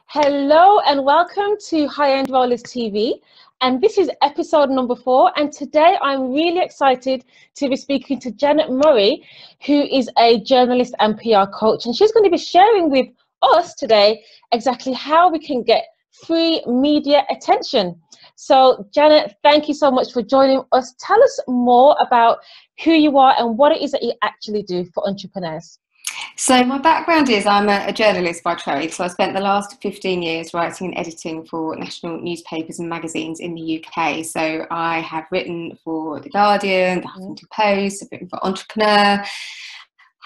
Hello and welcome to High End Rollers TV, and this is episode number 4, and today I'm really excited to be speaking to Janet Murray, who is a journalist and PR coach, and she's going to be sharing with us today exactly how we can get free media attention. So Janet, thank you so much for joining us. Tell us more about who you are and what it is that you actually do for entrepreneurs. So my background is I'm a journalist by trade. So I spent the last 15 years writing and editing for national newspapers and magazines in the UK. So I have written for The Guardian, The Huffington Post, I've written for Entrepreneur.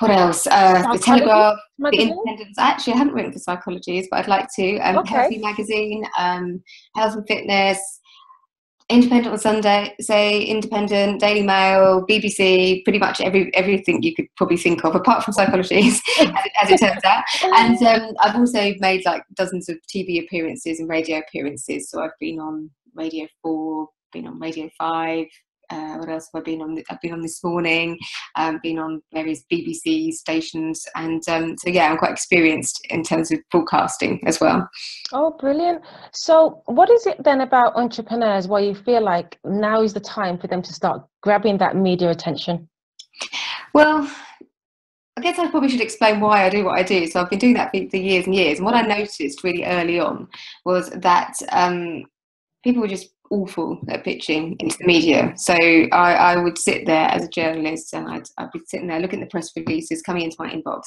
What else? The Telegraph, magazine? The Independent. Actually, I haven't written for Psychologies, but I'd like to. Healthy Magazine, Health and Fitness, Independent on Sunday, say Independent, Daily Mail, BBC, pretty much everything you could probably think of, apart from Psychologies, as it turns out. And I've also made like dozens of TV appearances and radio appearances. So I've been on Radio 4, been on Radio 5. What else have I been on? I've been on This Morning, been on various BBC stations, and so yeah, I'm quite experienced in terms of broadcasting as well. Oh, brilliant. So what is it then about entrepreneurs where you feel like now is the time for them to start grabbing that media attention? Well, I guess I probably should explain why I do what I do. So I've been doing that for years and years, and what I noticed really early on was that people were just awful at pitching into the media. So I would sit there as a journalist, and I'd be sitting there looking at the press releases coming into my inbox,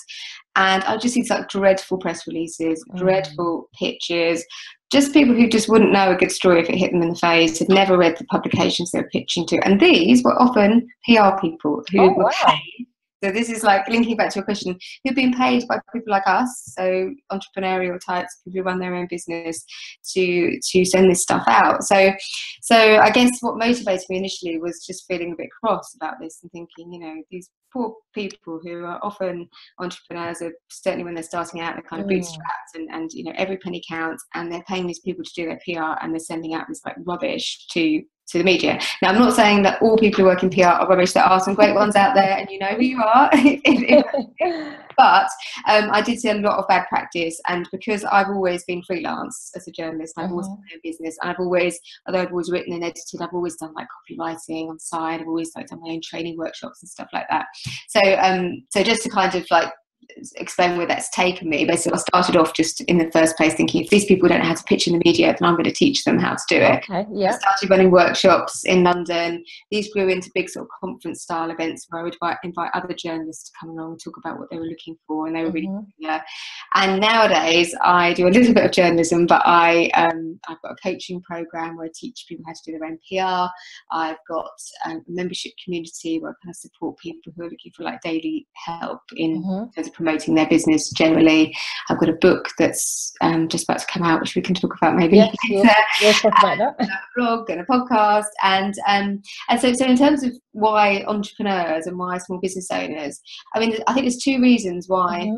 and I'd just see like dreadful press releases, dreadful pitches, just people who just wouldn't know a good story if it hit them in the face, had never read the publications they were pitching to. And these were often PR people who were paid. So this is like linking back to your question, who've been paid by people like us, so entrepreneurial types, people who run their own business, to send this stuff out. So I guess what motivated me initially was just feeling a bit cross about this and thinking, you know, these poor people who are often entrepreneurs, are certainly when they're starting out, they're kind of bootstrapped, and you know, every penny counts, and they're paying these people to do their PR, and they're sending out this like rubbish to the media. Now, I'm not saying that all people who work in PR are rubbish. There are some great ones out there, and you know who you are. But I did see a lot of bad practice, and because I've always been freelance as a journalist, I've always had my own business, and although I've always written and edited, I've always done like copywriting on the side. I've always like done my own training workshops and stuff like that. So just to kind of like explain where that's taken me, basically I started off just in the first place thinking, if these people don't know how to pitch in the media, then I'm going to teach them how to do it. I started running workshops in London. These grew into big sort of conference style events where I would invite other journalists to come along and talk about what they were looking for, and they were really popular. And nowadays I do a little bit of journalism, but I've got a coaching program where I teach people how to do their own PR. I've got a membership community where I kind of support people who are looking for like daily help in terms of promoting their business generally. I've got a book that's just about to come out, which we can talk about maybe later. We'll talk about that. A blog and a podcast, and so in terms of why entrepreneurs and why small business owners, I mean, I think there's two reasons why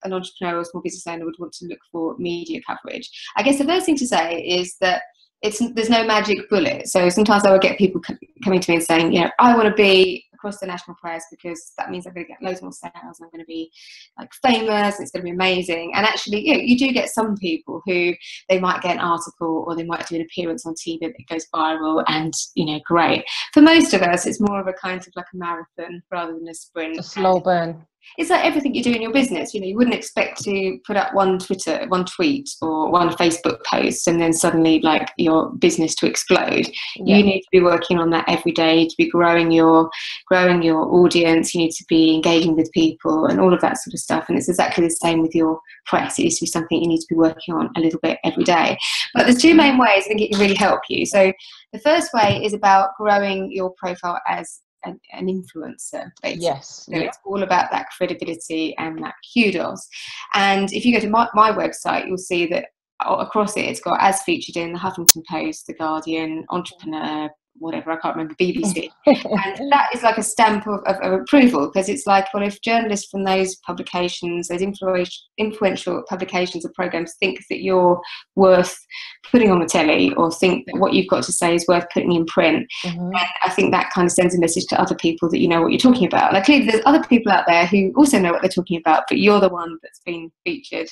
an entrepreneur or small business owner would want to look for media coverage. I guess the first thing to say is that there's no magic bullet. So sometimes I would get people coming to me and saying, you know, I want to be across the national press because that means I'm going to get loads more sales, and I'm going to be like famous, and it's going to be amazing. And actually, you know, you do get some people who they might get an article or they might do an appearance on TV that goes viral, and you know, great. For most of us, it's more of a kind of like a marathon rather than a sprint. A slow burn. It's like everything you do in your business. You know, you wouldn't expect to put up one tweet or one Facebook post and then suddenly like your business to explode. You need to be working on that every day to be growing your audience. You need to be engaging with people and all of that sort of stuff. And it's exactly the same with your press. It needs to be something you need to be working on a little bit every day. But there's two main ways I think it can really help you. So the first way is about growing your profile as an influencer, basically. So it's all about that credibility and that kudos. And if you go to my website, you'll see that across it, it's got as featured in the Huffington Post, The Guardian, Entrepreneur, whatever, I can't remember, BBC. And that is like a stamp of approval, because it's like, well, if journalists from those publications, those influential publications or programs think that you're worth putting on the telly, or think that what you've got to say is worth putting in print, and I think that kind of sends a message to other people that you know what you're talking about. Like, clearly there's other people out there who also know what they're talking about, but you're the one that's been featured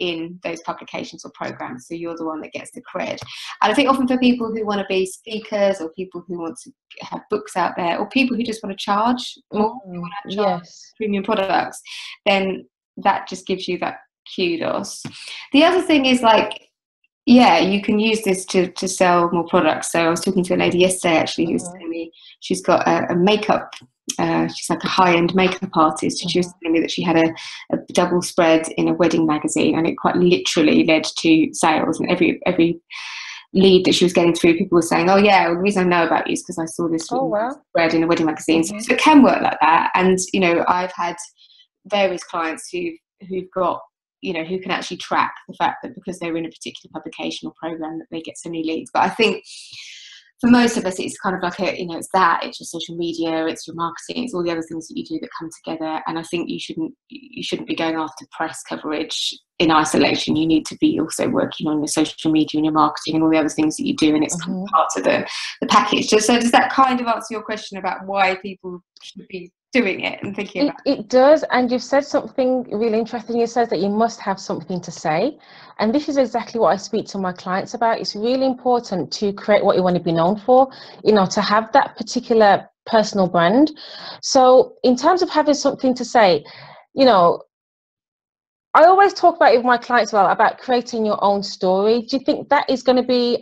in those publications or programs, so you're the one that gets the cred. And I think often for people who want to be speakers, or people who want to have books out there, or people who just want to charge more, who want to charge premium products, then that just gives you that kudos. The other thing is, like, yeah, you can use this to sell more products. So I was talking to a lady yesterday, actually, who was telling me she's got a makeup, she's like a high-end makeup artist, and she was telling me that she had a double spread in a wedding magazine, and it quite literally led to sales. And every lead that she was getting through, people were saying, oh yeah, well, the reason I know about you is because I saw this spread in a wedding magazine. So it can work like that. And, you know, I've had various clients who've got, you know, who can actually track the fact that because they're in a particular publication or program that they get so many leads. But I think for most of us, it's kind of like it's your social media, it's your marketing, it's all the other things that you do that come together. And I think you shouldn't be going after press coverage in isolation. You need to be also working on your social media and your marketing and all the other things that you do, and it's kind of part of the package. So does that kind of answer your question about why people should be doing it and thinking about it? It does. And you've said something really interesting. It says that you must have something to say, and this is exactly what I speak to my clients about. It's really important to create what you want to be known for, you know, to have that particular personal brand. So in terms of having something to say, you know, I always talk about it with my clients about creating your own story. Do you think that is going to be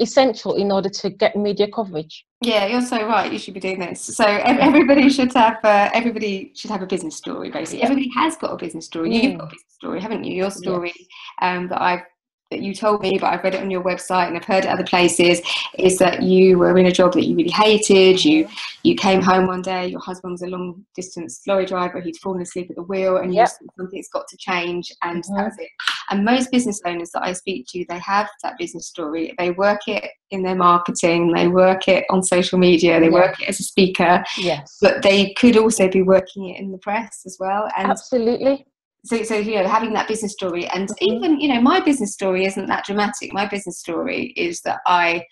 essential in order to get media coverage? Yeah, you're so right. You should be doing this. So everybody should have a business story. Basically, everybody has got a business story. You've got a business story, haven't you? Your story that you told me, but I've read it on your website and I've heard it other places, is that you were in a job that you really hated. You came home one day, your husband was a long distance lorry driver, he'd fallen asleep at the wheel, and you said something's got to change, and that was it. And most business owners that I speak to, they have that business story. They work it in their marketing, they work it on social media, they work it as a speaker, but they could also be working it in the press as well. And absolutely. So you know, having that business story, and even, you know, my business story isn't that dramatic. My business story is that I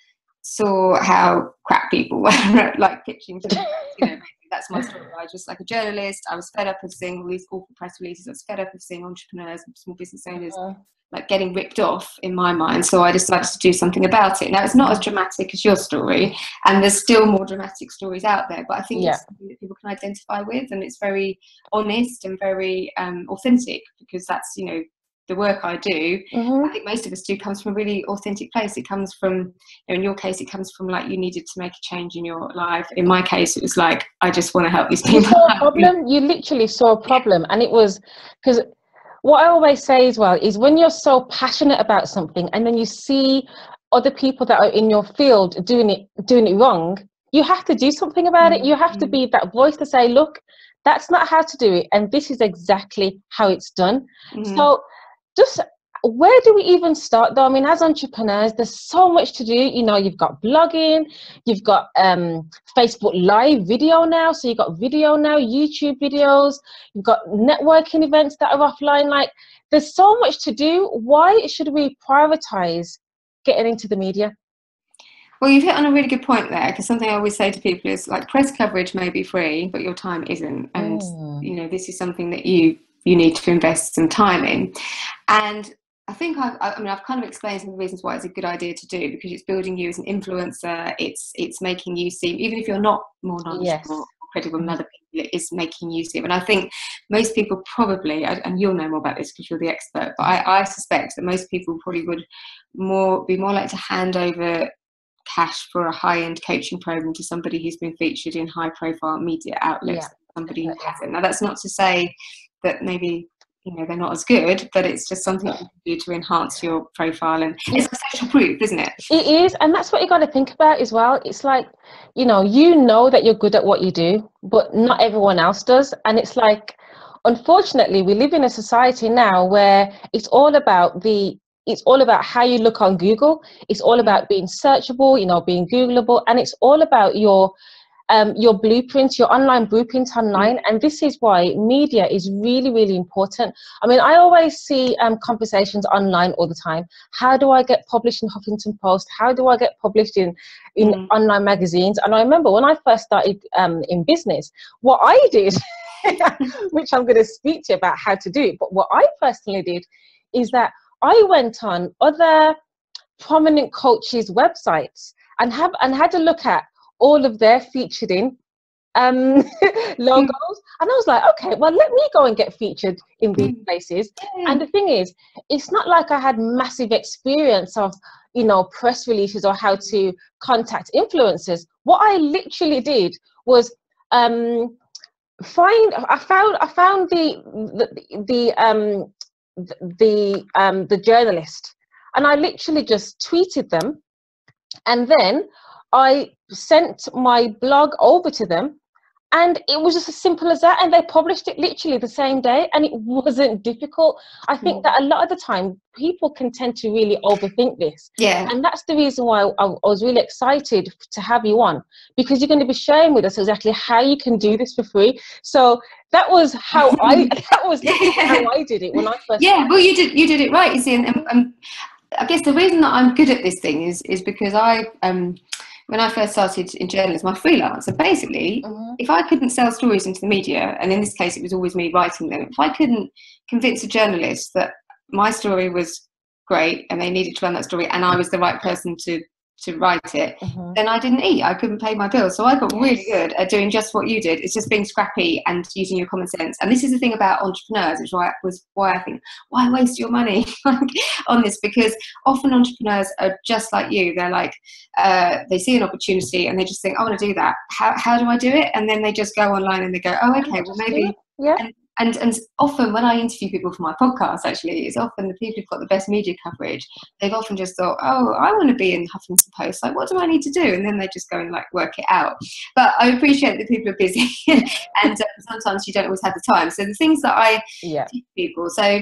saw how crap people were like pitching to me. You know, that's my story. I just, like a journalist, I was fed up of seeing all these awful press releases. I was fed up of seeing entrepreneurs and small business owners like getting ripped off, in my mind. So I decided to do something about it. Now, it's not as dramatic as your story, and there's still more dramatic stories out there, but I think it's something that people can identify with, and it's very honest and very authentic, because that's, you know, the work I do. I think most of us do comes from a really authentic place. It comes from, you know, in your case, it comes from like you needed to make a change in your life. In my case, it was like, I just want to help these people. You saw a problem. You literally saw a problem, and it was because what I always say as well is when you're so passionate about something and then you see other people that are in your field doing it wrong, you have to do something about it. You have to be that voice to say, look, that's not how to do it, and this is exactly how it's done. So just where do we even start though? I mean, as entrepreneurs, there's so much to do. You know, you've got blogging, you've got Facebook Live video now. So you've got video now, YouTube videos, you've got networking events that are offline. Like, there's so much to do. Why should we prioritize getting into the media? Well, you've hit on a really good point there, because something I always say to people is, like, press coverage may be free, but your time isn't. And, you know, this is something that you need to invest some time in. And I think I've kind of explained some of the reasons why it's a good idea to do, because it's building you as an influencer. It's making you seem, even if you're not more knowledgeable or credible than other people, it is making you seem. And I think most people probably, and you'll know more about this because you're the expert, but I suspect that most people probably would be more likely to hand over cash for a high-end coaching program to somebody who's been featured in high-profile media outlets, somebody who hasn't. Now, that's not to say that maybe, you know, they're not as good, but it's just something you can do to enhance your profile, and it's a social proof, isn't it? It is, and that's what you got to think about as well. It's like, you know that you're good at what you do, but not everyone else does. And it's like, unfortunately, we live in a society now where it's all about how you look on Google. It's all about being searchable, you know, being Googleable, and it's all about your blueprints, your online blueprints online. And this is why media is really, really important. I mean, I always see conversations online all the time. How do I get published in Huffington Post? How do I get published in online magazines? And I remember when I first started in business, what I did, which I'm going to speak to you about how to do, but what I personally did is that I went on other prominent coaches' websites and had a look at all of their featured in logos, and I was like, okay, well, let me go and get featured in these places. And the thing is, it's not like I had massive experience of, you know, press releases or how to contact influencers. What I literally did was I found the journalist, and I literally just tweeted them, and then I sent my blog over to them, and it was just as simple as that, and they published it literally the same day, and it wasn't difficult. I think that a lot of the time people can tend to really overthink this, and that's the reason why I was really excited to have you on, because you're going to be sharing with us exactly how you can do this for free. So that was how I how I did it when I first started. Well, you did it right, you see, and I guess the reason that I'm good at this thing is because when I first started in journalism, I freelance. And basically, if I couldn't sell stories into the media, and in this case, it was always me writing them, if I couldn't convince a journalist that my story was great and they needed to run that story and I was the right person to write it, then I didn't eat. I couldn't pay my bills. So I got really good at doing just what you did. It's just being scrappy and using your common sense. And this is the thing about entrepreneurs, which was why I think, why waste your money on this? Because often entrepreneurs are just like you. They're like, they see an opportunity and they just think, I want to do that. How do I do it? And then they just go online and they go, oh, okay, well, maybe. And often when I interview people for my podcast, actually, it's often the people who've got the best media coverage. They've often just thought, oh, I want to be in Huffington Post. Like, what do I need to do? And then they just go and like work it out. But I appreciate that people are busy, and sometimes you don't always have the time. So the things that I teach people. So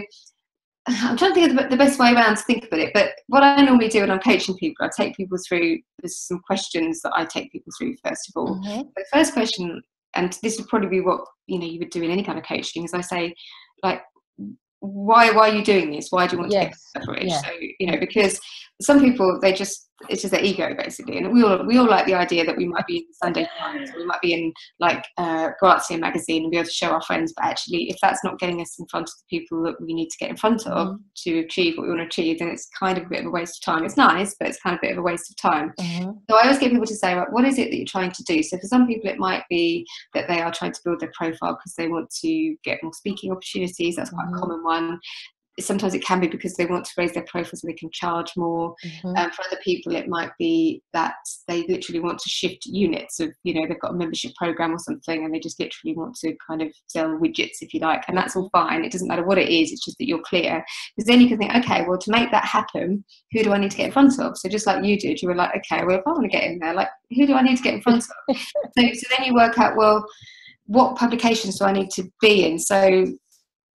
I'm trying to think of the best way around to think about it. But what I normally do when I'm coaching people, I take people through. There's some questions that I take people through first of all. The first question, and this would probably be what you would do in any kind of coaching, is I say, like, why are you doing this? Why do you want to get coverage? So because some people, it's just their ego basically, and we all like the idea that we might be in the Sunday Times, or we might be in like Grazia magazine and be able to show our friends, but actually if that's not getting us in front of the people that we need to get in front of to achieve what we want to achieve, then it's kind of a bit of a waste of time. It's nice, but it's kind of a bit of a waste of time. So I always get people to say, right, what is it that you're trying to do? So for some people it might be that they are trying to build their profile because they want to get more speaking opportunities. That's quite a common one. Sometimes it can be because they want to raise their profile so they can charge more. For other people, it might be that they literally want to shift units of, they've got a membership program or something and they just literally want to kind of sell widgets, if you like, and that's all fine. It doesn't matter what it is, it's just that you're clear. Because then you can think, okay, well, to make that happen, who do I need to get in front of? So just like you did, you were like, okay, well, if I want to get in there, like, who do I need to get in front of? so then you work out, well, what publications do I need to be in? So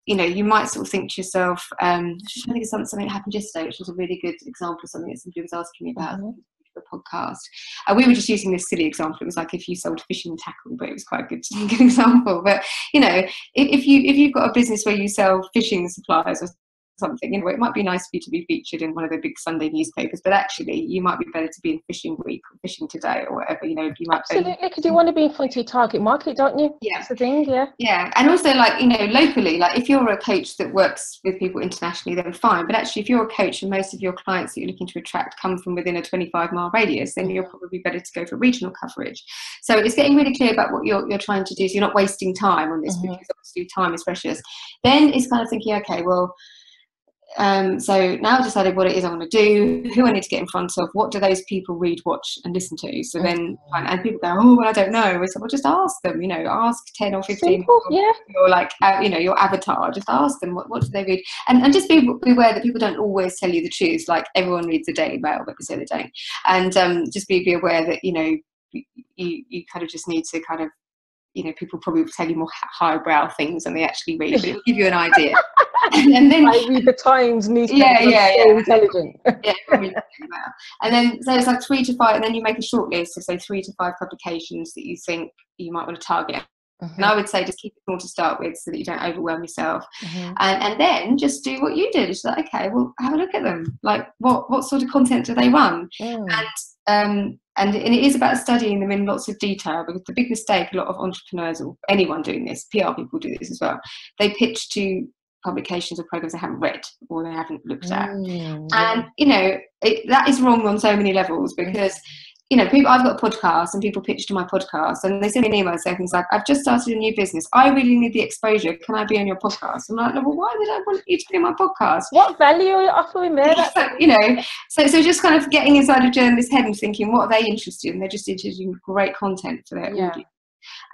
you might sort of think to yourself, I just think of something that happened yesterday, which was a really good example of something that somebody was asking me about the podcast. We were just using this silly example. It was like if you sold fishing tackle, but it was quite a good example. But if you've got a business where you sell fishing supplies or something, it might be nice for you to be featured in one of the big Sunday newspapers, but actually you might be better to be in Fishing Week or Fishing Today or whatever. You might absolutely, because you want to be in front of your target market, don't you? That's the thing. And also, like, locally, like if you're a coach that works with people internationally, then fine. But actually, if you're a coach and most of your clients that you're looking to attract come from within a 25-mile radius, then you're probably better to go for regional coverage. So it's getting really clear about what you're trying to do, so you're not wasting time on this, because obviously time is precious. Then it's kind of thinking, okay, well, so now I've decided what it is I want to do, who I need to get in front of, what do those people read, watch and listen to. So then, and people go, oh, well, I don't know. So well, just ask them, ask 10 or 15 people, or like, your avatar, just ask them, what do they read? And just be aware that people don't always tell you the truth. Like, everyone reads the Daily Mail, but they say they don't. And just be aware that, you kind of just need to kind of, people probably will tell you more highbrow things than they actually read, but it will give you an idea. And then I read the Times newspaper. So intelligent. And then so it's like 3 to 5, and then you make a short list of say 3 to 5 publications that you think you might want to target. And I would say just keep it small to start with so that you don't overwhelm yourself. And then just do what you did. It's like, okay, well, have a look at them. Like, what sort of content do they run? And it is about studying them in lots of detail, because the big mistake a lot of entrepreneurs, or anyone doing this, PR people do this as well, they pitch to publications or programs they haven't read or they haven't looked at. Yeah. And, you know, that is wrong on so many levels, because, you know, people, I've got a podcast and people pitch to my podcast and they send me an email saying things like, I've just started a new business. I really need the exposure. Can I be on your podcast? I'm like, well, why would I want you to be on my podcast? What value are you offering there? So, you know, so just kind of getting inside a journalist's head and thinking, what are they interested in? They're just interested in great content for their audience.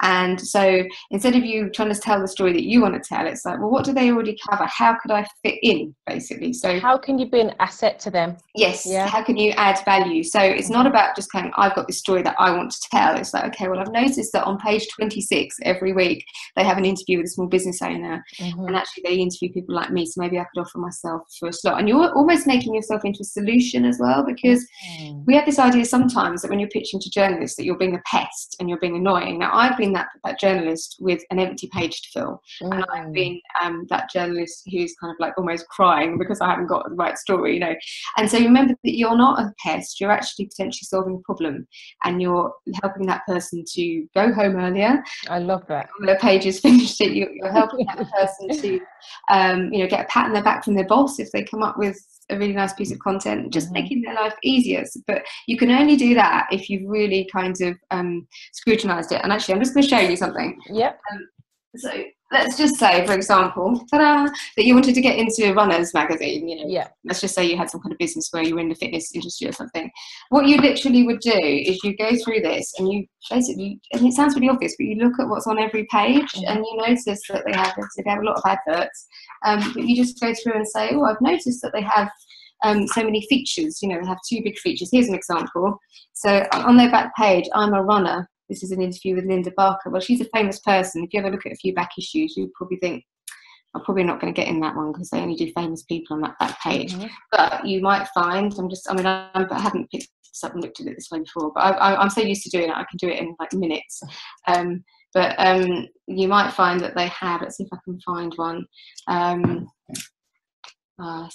And so instead of you trying to tell the story that you want to tell, it's like, well, what do they already cover? How could I fit in, basically? So how can you be an asset to them? Yes. Yeah. How can you add value? So it's not about just going, I've got this story that I want to tell. It's like, okay, well, I've noticed that on page 26 every week they have an interview with a small business owner, and actually they interview people like me. So maybe I could offer myself for a slot. And you're almost making yourself into a solution as well, because we have this idea sometimes that when you're pitching to journalists that you're being a pest and you're being annoying. Now, I've been that journalist with an empty page to fill, and I've been that journalist who's kind of like almost crying because I haven't got the right story, you know. And so remember that you're not a pest, you're actually potentially solving a problem, and you're helping that person to go home earlier. I love that. When their page is finished, you're helping that person to you know, get a pat on their back from their boss if they come up with a really nice piece of content, just making their life easier. But you can only do that if you've really kind of scrutinized it. And actually, I'm just going to show you something. Yep. So let's just say, for example, that you wanted to get into Runners magazine, you know. Yeah. Let's just say you had some kind of business where you were in the fitness industry or something. What you literally would do is you go through this and you basically, and it sounds really obvious, but you look at what's on every page and you notice that they have a lot of adverts. But you just go through and say, oh, I've noticed that they have so many features. You know, they have 2 big features. Here's an example. So on their back page, I'm a runner. This is an interview with Linda Barker. Well, she's a famous person. If you ever look at a few back issues, you'd probably think, I'm probably not going to get in that one because they only do famous people on that back page. But you might find, I haven't picked this up and looked at it this way before, but I'm so used to doing it, I can do it in like minutes. But you might find that they have, let's see if I can find one.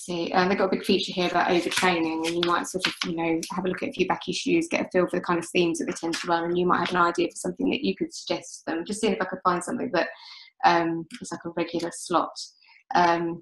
They've got a big feature here about overtraining, and you might sort of, you know, have a look at a few back issues, get a feel for the kind of themes that they tend to run, and you might have an idea for something that you could suggest to them. Just seeing if I could find something that is like a regular slot. Now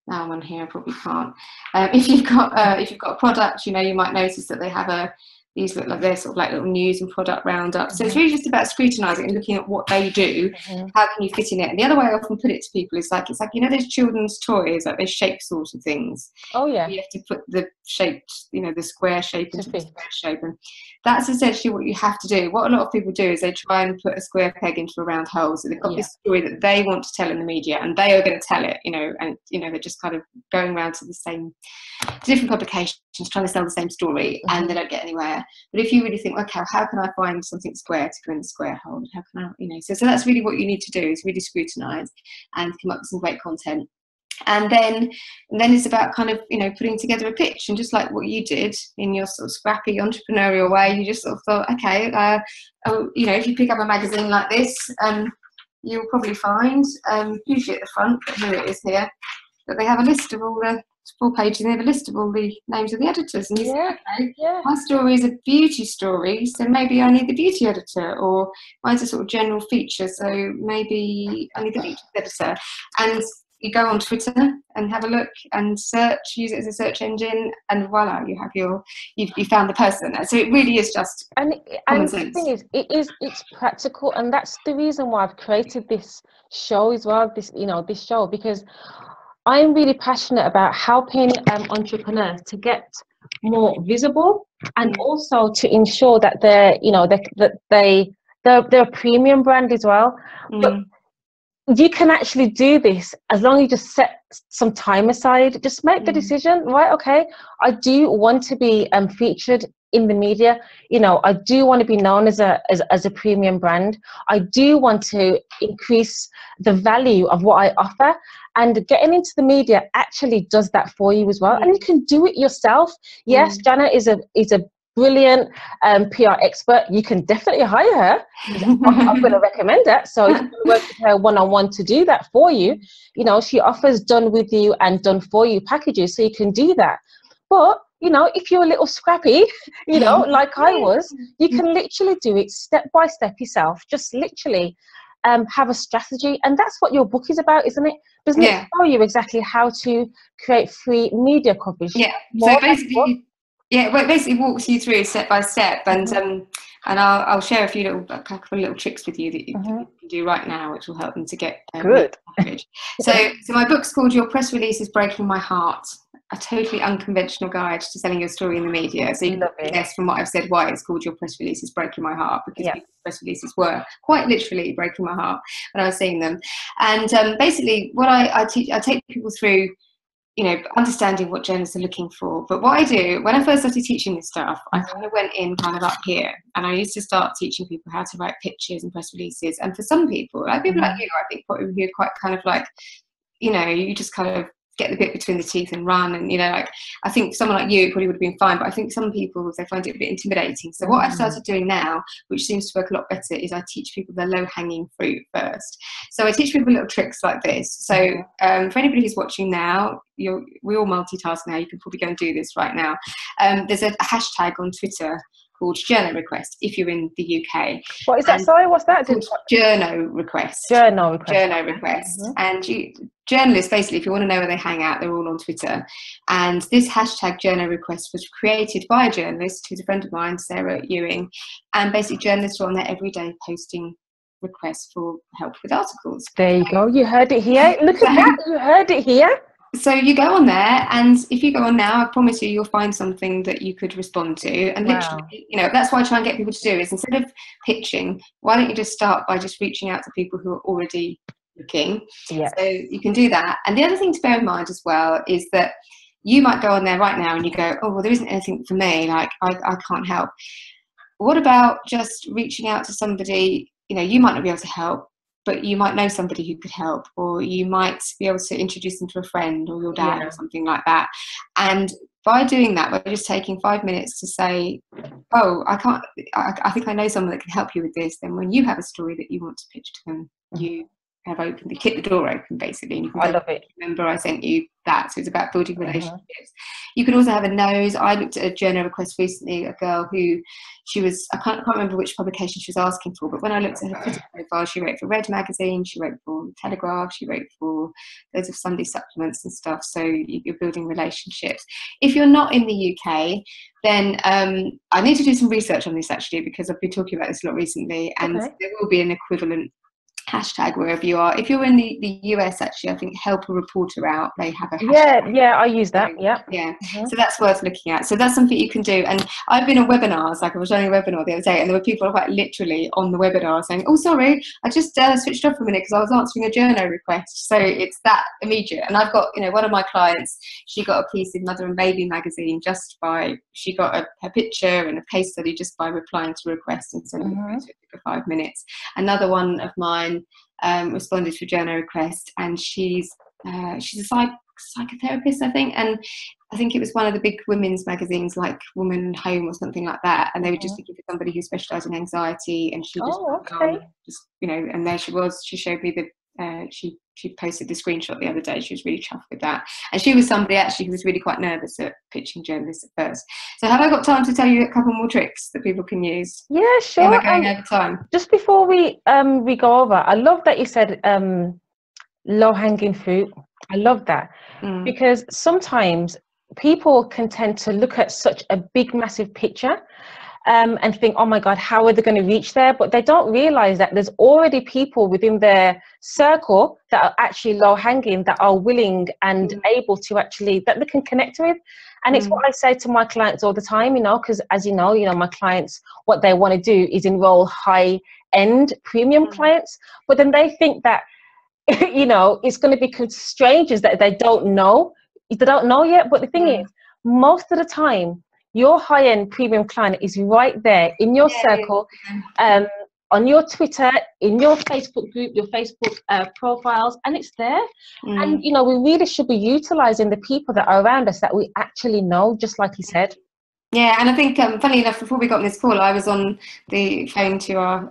I'm on here, I probably can't. If you've got a product, you know, you might notice that they have these look like they're sort of like little news and product roundup. So it's really just about scrutinising and looking at what they do. How can you fit in it? And the other way I often put it to people is like, it's like, you know, those children's toys, like those shape sort of things. Oh yeah. You have to put the shaped, you know, the square shape into the square shape, and that's essentially what you have to do. What a lot of people do is they try and put a square peg into a round hole. So they've got this story that they want to tell in the media, and they are going to tell it, you know, and you know, they're just kind of going around to different publications trying to sell the same story, and they don't get anywhere. But if you really think, okay, how can I find something square to go in the square hole? How can I, you know, so that's really what you need to do, is really scrutinise and come up with some great content. And then it's about kind of, you know, putting together a pitch, and just like what you did in your sort of scrappy entrepreneurial way, you just sort of thought, okay, you know, if you pick up a magazine like this, you'll probably find, usually at the front, but here it is here, that they have a list of all the 4 pages, and they have a list of all the names of the editors, and you say, okay, my story is a beauty story, so maybe I need the beauty editor, or mine's a sort of general feature, so maybe I need the feature editor. And you go on Twitter and have a look and search, use it as a search engine, and voila, you found the person. So it really is just common sense. The thing is, it's practical, and that's the reason why I've created this show as well. This show, because I'm really passionate about helping entrepreneurs to get more visible, and also to ensure that they're a premium brand as well. But you can actually do this as long as you just set some time aside. Just make the decision, right? Okay, I do want to be featured in the media. You know, I do want to be known as a premium brand. I do want to increase the value of what I offer, and getting into the media actually does that for you as well. And you can do it yourself. Yes, Janet is a brilliant PR expert. You can definitely hire her. I'm going to recommend that. So if you work with her one-on-one to do that for you, you know, she offers done with you and done for you packages, so you can do that. But you know, if you're a little scrappy, you know, like I was, you can literally do it step by step yourself. Just literally have a strategy. And that's what your book is about, isn't it? Doesn't it show you exactly how to create free media coverage? Yeah. So basically, well, it basically walks you through step by step, and I'll share a couple of little tricks with you that you can do right now, which will help them to get good coverage. So my book's called Your Press Release is Breaking My Heart, a totally unconventional guide to selling your story in the media. So you can guess from what I've said why it's called Your Press Release is Breaking My Heart, because people's press releases were quite literally breaking my heart when I was seeing them. And basically what I take people through, you know, understanding what journalists are looking for. But what I do, when I first started teaching this stuff, I kind of went in kind of up here, and I used to start teaching people how to write pictures and press releases. And for some people, like people like you, I think, who are quite kind of like, you know, you just kind of get the bit between the teeth and run, and, you know, like, I think someone like you probably would have been fine, but I think some people, they find it a bit intimidating. So what I've started doing now, which seems to work a lot better, is I teach people the low-hanging fruit first. So I teach people little tricks like this. So for anybody who's watching now, we all multitask now, you can probably go and do this right now. There's a hashtag on Twitter called Journo Request if you're in the UK. What is that? Sorry, what's that? Called Journo Request. Journo Request. Journo Request. And journalists, basically, if you want to know where they hang out, they're all on Twitter. And this hashtag Journo Request was created by a journalist who's a friend of mine, Sarah Ewing. And basically, journalists are on there every day posting requests for help with articles. There you go. You heard it here. Look at that. You heard it here. So you go on there, and if you go on now, I promise you'll find something that you could respond to. And literally, you know, that's what I try and get people to do, is instead of pitching, why don't you just start by just reaching out to people who are already looking? So you can do that. And the other thing to bear in mind as well is that you might go on there right now and you go, oh, well, there isn't anything for me, like I can't help. What about just reaching out to somebody? You know, you might not be able to help, but you might know somebody who could help, or you might be able to introduce them to a friend or your dad or something like that. And by doing that, by just taking 5 minutes to say, oh, I think I know someone that can help you with this, then when you have a story that you want to pitch to them, you have opened, you keep the door open, basically. And you can I love it. Remember, I sent you that. So it's about building relationships. You can also have a nose. I looked at a journal request recently, a girl who I can't remember which publication she was asking for, but when I looked at her Twitter profile, she wrote for Red Magazine, she wrote for Telegraph, she wrote for loads of Sunday supplements and stuff. So you're building relationships. If you're not in the UK, then I need to do some research on this, actually, because I've been talking about this a lot recently, and there will be an equivalent hashtag wherever you are. If you're in the US, actually, I think Help a Reporter Out, they have a hashtag. I use that. So that's worth looking at. So that's something you can do. And I've been on webinars, like I was running a webinar the other day, and there were people quite literally on the webinar saying, oh, sorry, I just switched off for a minute because I was answering a journo request. So it's that immediate. And I've got, you know, one of my clients, she got a piece in Mother and Baby magazine she got her picture and a case study just by replying to a request and sending it to her for 5 minutes. Another one of mine responded to a journal request, and she's a psychotherapist, I think, and I think it was one of the big women's magazines like Woman and Home or something like that, and they were just looking for somebody who specialised in anxiety, and she just you know, and there she was. She showed me she posted the screenshot the other day. She was really chuffed with that, and she was somebody actually who was really quite nervous at pitching journalists at first. So have I got time to tell you a couple more tricks that people can use? Yeah, sure. Am I going over time? Just before we go over, I love that you said low-hanging fruit. I love that because sometimes people can tend to look at such a big, massive picture and think, oh my God, how are they going to reach there? But they don't realize that there's already people within their circle that are actually low hanging, that are willing and able to actually, that they can connect with. And it's what I say to my clients all the time, you know, because as you know, my clients, what they want to do is enroll high end premium clients, but then they think that, you know, it's going to be strangers that they don't know yet. But the thing is, most of the time, your high-end premium client is right there in your circle, on your Twitter, in your Facebook group, your Facebook profiles, and it's there. And, you know, we really should be utilising the people that are around us that we actually know, just like you said. Yeah, and I think, funnily enough, before we got on this call, I was on the phone to our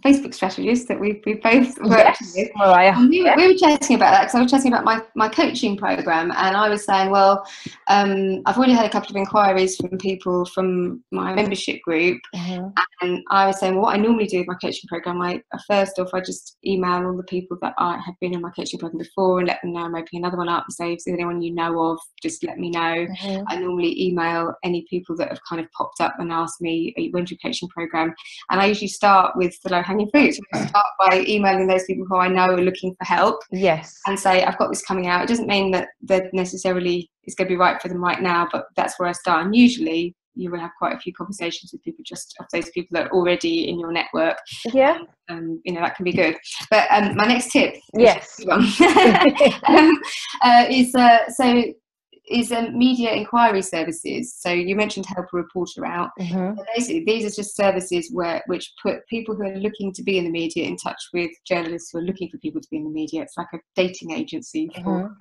Facebook strategist that we both worked with. Mariah. And we were chatting about that, because I was chatting about my coaching program, and I was saying, well, I've already had a couple of inquiries from people from my membership group, and I was saying, well, what I normally do with my coaching program, first off, I just email all the people that I have been in my coaching program before and let them know I'm opening another one up, and say, if there's anyone you know of, just let me know. I normally email any people that have kind of popped up and asked me, when's your coaching program? And I usually start with the low-hanging fruit. So I start by emailing those people who I know are looking for help. Yes. And say, I've got this coming out. It doesn't mean that necessarily it's going to be right for them right now, but that's where I start. And usually you will have quite a few conversations with people, just of those people that are already in your network. Yeah. You know, that can be good. But my next tip, yes, is media inquiry services. So you mentioned help a reporter out. So basically, these are just services which put people who are looking to be in the media in touch with journalists who are looking for people to be in the media. It's like a dating agency for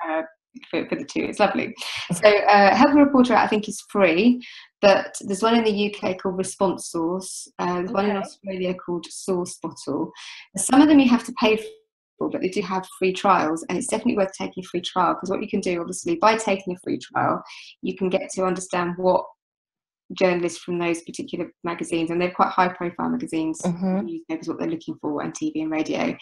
the two. It's lovely. So help a reporter out, I think, is free, but there's one in the UK called Response Source. There's one in Australia called Source Bottle. Some of them you have to pay for, but they do have free trials, and it's definitely worth taking a free trial, because what you can do, obviously, by taking a free trial, you can get to understand what journalists from those particular magazines, and they're quite high profile magazines, newspapers, what they're looking for, and TV and radio,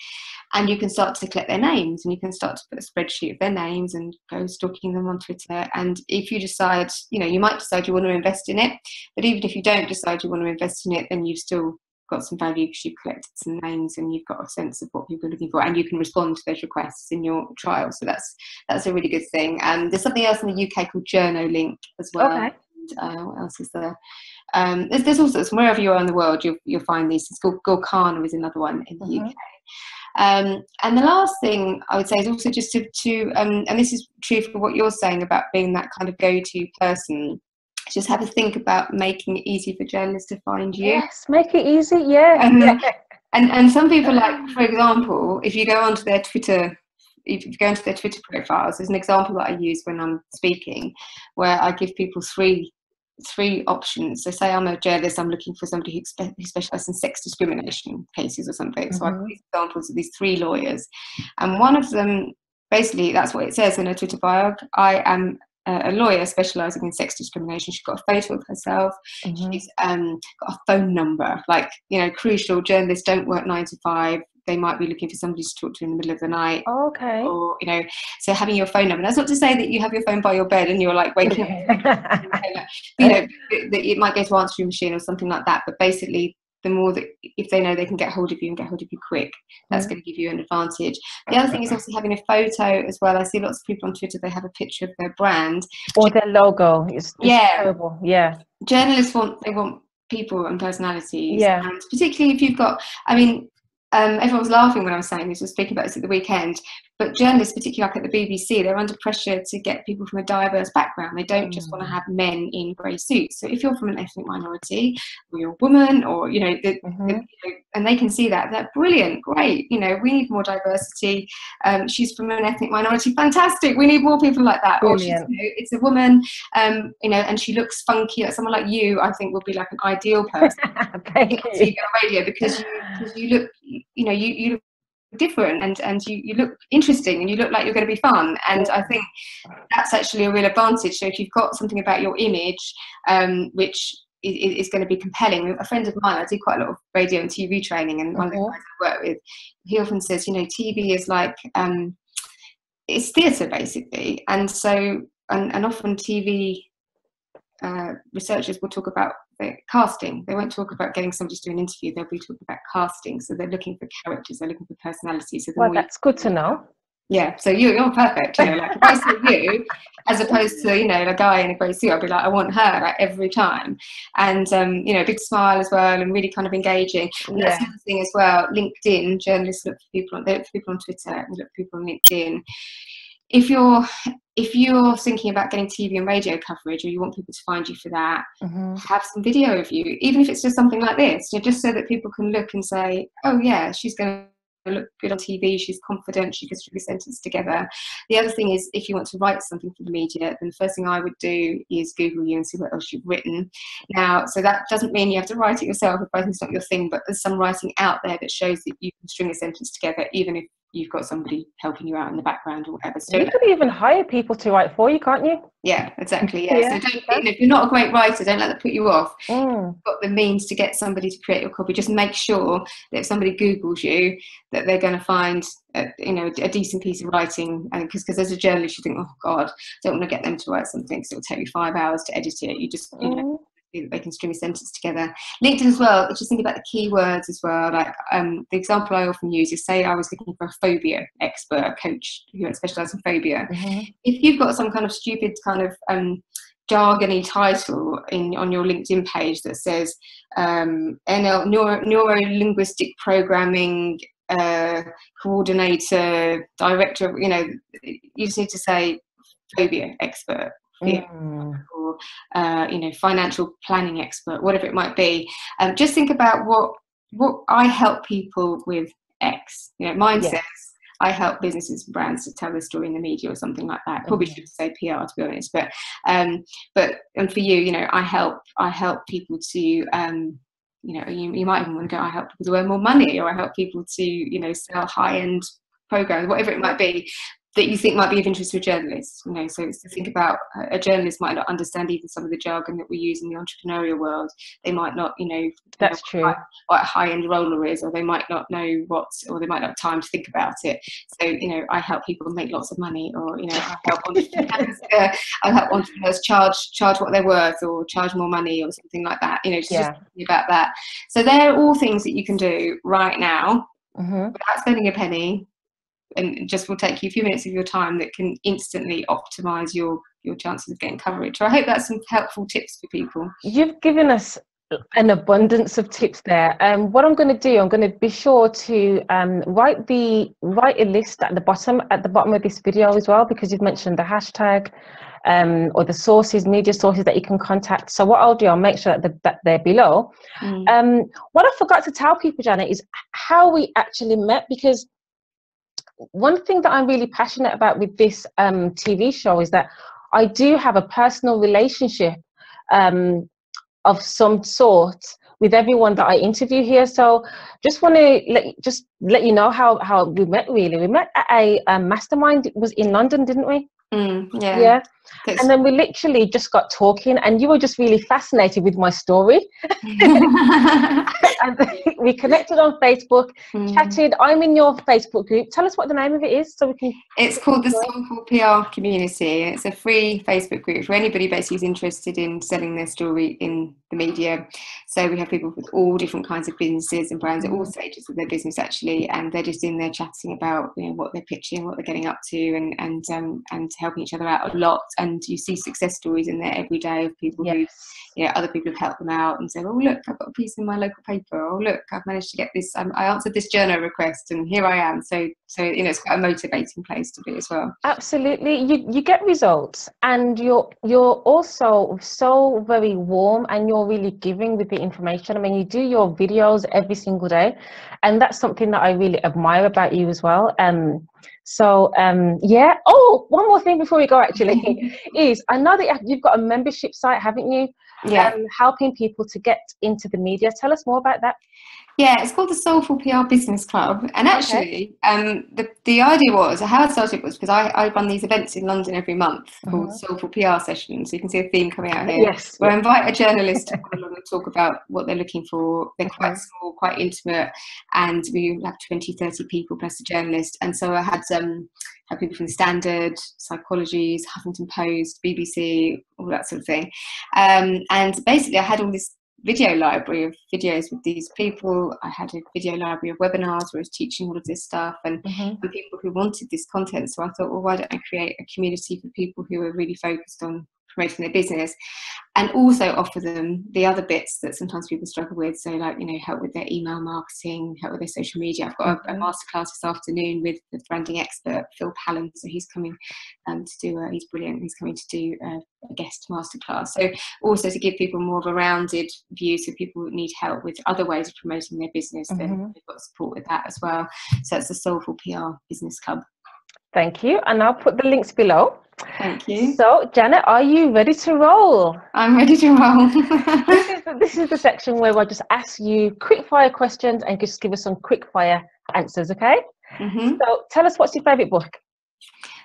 and you can start to collect their names, and you can start to put a spreadsheet of their names and go stalking them on Twitter. And if you decide, you know, you might decide you want to invest in it, but even if you don't decide you want to invest in it, then you've still got some value, because you've collected some names and you've got a sense of what people are looking for, and you can respond to those requests in your trial. So that's a really good thing. And there's something else in the UK called JournoLink as well. What else is there? There's also, wherever you are in the world, you'll find these. It's called Gorkana is another one in the UK. And the last thing I would say is also just to and this is true for what you're saying about being that kind of go-to person, just have a think about making it easy for journalists to find you. Yes, make it easy. Yeah. And some people, like, for example, if you go onto their Twitter, if you go into their Twitter profiles, there's an example that I use when I'm speaking, where I give people three options. So say I'm a journalist, I'm looking for somebody who specialises in sex discrimination cases or something. So I give examples of these three lawyers, and one of them, basically, that's what it says in her Twitter bio. I am a lawyer specialising in sex discrimination. She's got a photo of herself. She's got a phone number. Like, you know, crucial, journalists don't work 9 to 5. They might be looking for somebody to talk to in the middle of the night. Okay. Or, you know, so having your phone number. That's not to say that you have your phone by your bed and you're like waking up. You know, it might go to answering machine or something like that. But basically, the more that, if they know they can get hold of you and get hold of you quick, that's going to give you an advantage. The other thing is also having a photo as well. I see lots of people on Twitter, they have a picture of their brand or their logo. It's terrible. Yeah. Journalists want people and personalities. Yeah. And particularly if you've got, I mean, everyone was laughing when I was saying this, I was speaking about this at the weekend, but journalists, particularly like at the BBC, they're under pressure to get people from a diverse background. They don't just want to have men in grey suits. So if you're from an ethnic minority, or you're a woman, or, you know, and they can see that, they're brilliant, great, you know, we need more diversity. She's from an ethnic minority, fantastic, we need more people like that. Brilliant. Or she's, you know, it's a woman, you know, and she looks funky, like someone like you, I think would be like an ideal person Thank you. TV and radio, because you look, you know, you look different, and you look interesting, and you look like you're going to be fun, and I think that's actually a real advantage. So if you've got something about your image which is going to be compelling. A friend of mine, I do quite a lot of radio and TV training, and one of the guys I work with, he often says, you know, TV is like it's theatre basically, and so and often TV researchers will talk about casting. They won't talk about getting somebody to do an interview, they'll be talking about casting. So they're looking for characters, they're looking for personalities. So well, that's good to know. Yeah, so you're perfect, you know, like if I see you as opposed to, you know, a guy in a grey suit, I'll be like, I want her, like, every time. And you know, big smile as well, and really kind of engaging. And that's the other thing as well, LinkedIn, journalists look for people on Twitter, and look for people on LinkedIn. If you're thinking about getting TV and radio coverage, or you want people to find you for that, have some video of you, even if it's just something like this, you know, just so that people can look and say, oh yeah, she's going to look good on TV, she's confident, she can string a sentence together. The other thing is, if you want to write something for the media, then the first thing I would do is Google you and see what else you've written. Now, so that doesn't mean you have to write it yourself if writing's not your thing, but there's some writing out there that shows that you can string a sentence together, even if you've got somebody helping you out in the background or whatever. So you could even hire people to write for you, can't you? Yeah, exactly. Yeah. So don't, if you're not a great writer, don't let that put you off. You've got the means to get somebody to create your copy. Just make sure that if somebody Googles you, that they're going to find a decent piece of writing. And because as a journalist, you think, oh God, I don't want to get them to write something, so it'll take you 5 hours to edit it. You just they can string a sentence together. LinkedIn as well, just think about the keywords as well. Like the example I often use is, say I was looking for a phobia expert, a coach who specialises in phobia. If you've got some kind of stupid kind of jargony title on your LinkedIn page that says neuro-linguistic programming coordinator, director, you just need to say phobia expert. Or financial planning expert, whatever it might be. Just think about what I help people with X. Mine says I help businesses and brands to tell their story in the media or something like that. Probably should say PR, to be honest, but and for you, I help people to you might even want to go, I help people to earn more money, or I help people to sell high-end programs, whatever it might be that you think might be of interest to a journalist. So it's to think about, a journalist might not understand even some of the jargon that we use in the entrepreneurial world. They might not that's true, what a high-end roller is, or they might not know or they might not have time to think about it. So I help people make lots of money, or I help entrepreneurs charge what they're worth, or charge more money, or something like that. Just thinking about that. So they're all things that you can do right now without spending a penny, and just will take you a few minutes of your time that can instantly optimize your chances of getting coverage. So I hope that's some helpful tips for people. You've given us an abundance of tips there. What I'm going to do, I'm going to be sure to write a list at the bottom of this video as well, because you've mentioned the hashtag or the media sources that you can contact. So what I'll do, I'll make sure that they're below. What I forgot to tell people, Janet, is how we actually met, because one thing that I'm really passionate about with this TV show is that I do have a personal relationship of some sort with everyone that I interview here. So just want to let you know how we met. Really, we met at a mastermind. It was in London, didn't we? Yeah. And then we literally just got talking, and you were just really fascinated with my story. And we connected on Facebook, chatted. I'm in your Facebook group. Tell us what the name of it is, so we can. It's called the Soulful PR Community. It's a free Facebook group for anybody basically who's interested in selling their story in the media. So we have people with all different kinds of businesses and brands at all stages of their business, actually, and they're just in there chatting about what they're pitching, what they're getting up to, and helping each other out a lot. And you see success stories in there every day of people who, other people have helped them out and said, oh look, I've got a piece in my local paper. Oh look, I've managed to get this. I answered this journal request, and here I am. So it's quite a motivating place to be as well. Absolutely, you get results, and you're also so very warm, and you're really giving with the information. I mean, you do your videos every single day, and that's something that I really admire about you as well. Oh, one more thing before we go, actually, is I know that you've got a membership site, haven't you? Helping people to get into the media. Tell us more about that. Yeah, it's called the Soulful PR Business Club, and actually, the idea was, how I started was because I run these events in London every month called Soulful PR Sessions. So you can see a theme coming out here. Yes. Where I invite a journalist to come along and talk about what they're looking for. They're quite small, quite intimate, and we have 20, 30 people plus a journalist. And so I had people from the Standard, Psychologies, Huffington Post, BBC, all that sort of thing. And basically, I had all this video library of videos with these people. I had a video library of webinars where I was teaching all of this stuff, and people who wanted this content. So I thought, well, why don't I create a community for people who are really focused on promoting their business, and also offer them the other bits that sometimes people struggle with. So like, you know, help with their email marketing, help with their social media. I've got a masterclass this afternoon with the branding expert Phil Pallen, so he's coming to do he's brilliant, he's coming to do a guest masterclass. So also to give people more of a rounded view, so people need help with other ways of promoting their business, then they've got support with that as well. So it's the Soulful PR Business Club. Thank you, and I'll put the links below. Thank you. So, Janet, are you ready to roll? I'm ready to roll. This is the section where I just ask you quick fire questions and just give us some quick fire answers, okay? So, tell us, what's your favourite book?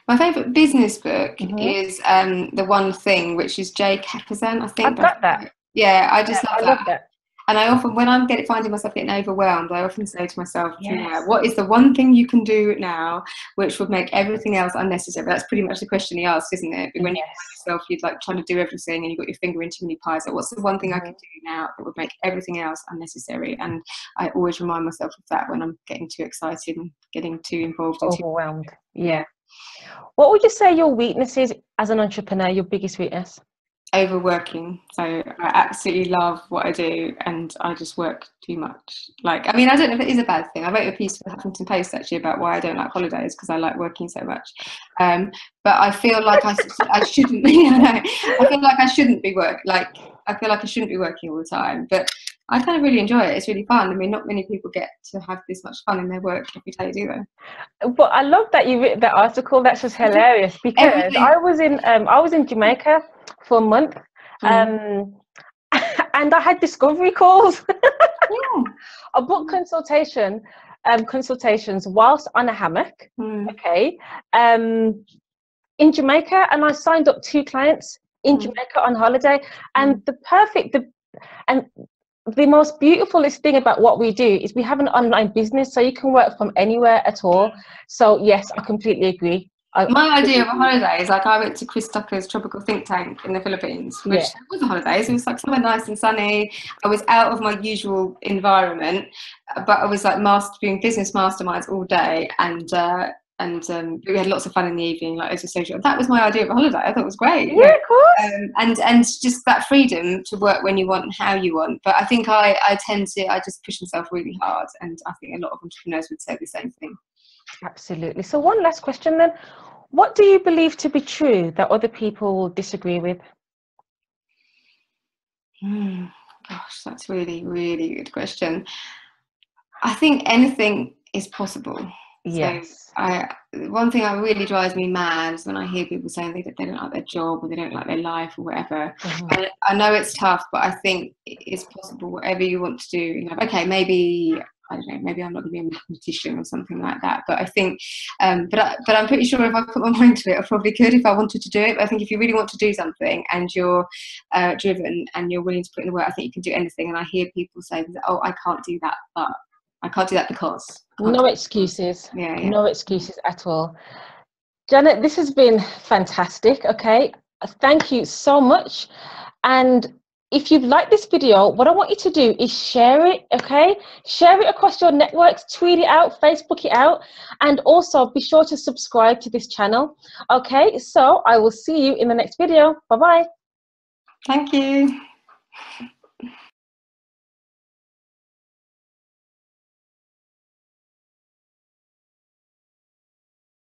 My favourite business book is The One Thing, which is Jay Kapazan, I think. I've got that. Yeah, I just love that. And I often, when I'm finding myself getting overwhelmed, I often say to myself, what is the one thing you can do now which would make everything else unnecessary? That's pretty much the question he asks, isn't it? When you find yourself, you're like trying to do everything and you've got your finger in too many pies. So what's the one thing I can do now that would make everything else unnecessary? And I always remind myself of that when I'm getting too excited and getting too involved. And overwhelmed. Yeah. What would you say your weakness is as an entrepreneur, your biggest weakness? Overworking. So I absolutely love what I do and I just work too much. Like, I mean, I don't know if it is a bad thing. I wrote a piece for the Huffington Post actually about why I don't like holidays, because I like working so much. But I feel like I shouldn't. I feel like I shouldn't be I feel like I shouldn't be working all the time. But I kind of really enjoy it. It's really fun. I mean, not many people get to have this much fun in their work every day, do they? But I love that you wrote that article. That's just hilarious, because I was in Jamaica for a month, and I had discovery calls. I booked consultations whilst on a hammock. Okay, in Jamaica, and I signed up 2 clients in Jamaica on holiday, and the most beautifulest thing about what we do is we have an online business, so you can work from anywhere at all. So yes, I completely agree. My idea of a holiday is like, I went to Chris Tucker's tropical think tank in the Philippines, which was a holiday. So it was like somewhere nice and sunny. I was out of my usual environment, but I was like doing business masterminds all day, and we had lots of fun in the evening, like as a social. That was my idea of a holiday. I thought it was great. Yeah, of course. And just that freedom to work when you want and how you want. But I think I just push myself really hard, and I think a lot of entrepreneurs would say the same thing. Absolutely. So one last question then. What do you believe to be true that other people disagree with? Gosh, that's really, really good question. I think anything is possible. Yes. So one thing that really drives me mad is when I hear people saying they don't like their job or they don't like their life or whatever. I know it's tough, but I think it's possible. Whatever you want to do, you know, okay, maybe I don't know, maybe I'm not going to be a mathematician or something like that. But I think, but I'm pretty sure if I put my mind to it, I probably could if I wanted to do it. But I think if you really want to do something and you're driven and you're willing to put in the work, I think you can do anything. And I hear people say, "Oh, I can't do that, but I can't do that because." No excuses. Yeah. No excuses at all. Janet, this has been fantastic. Okay, thank you so much. And if you've liked this video, what I want you to do is share it, okay? Share it across your networks, tweet it out, Facebook it out, and also be sure to subscribe to this channel, okay? So I will see you in the next video. Bye-bye. Thank you.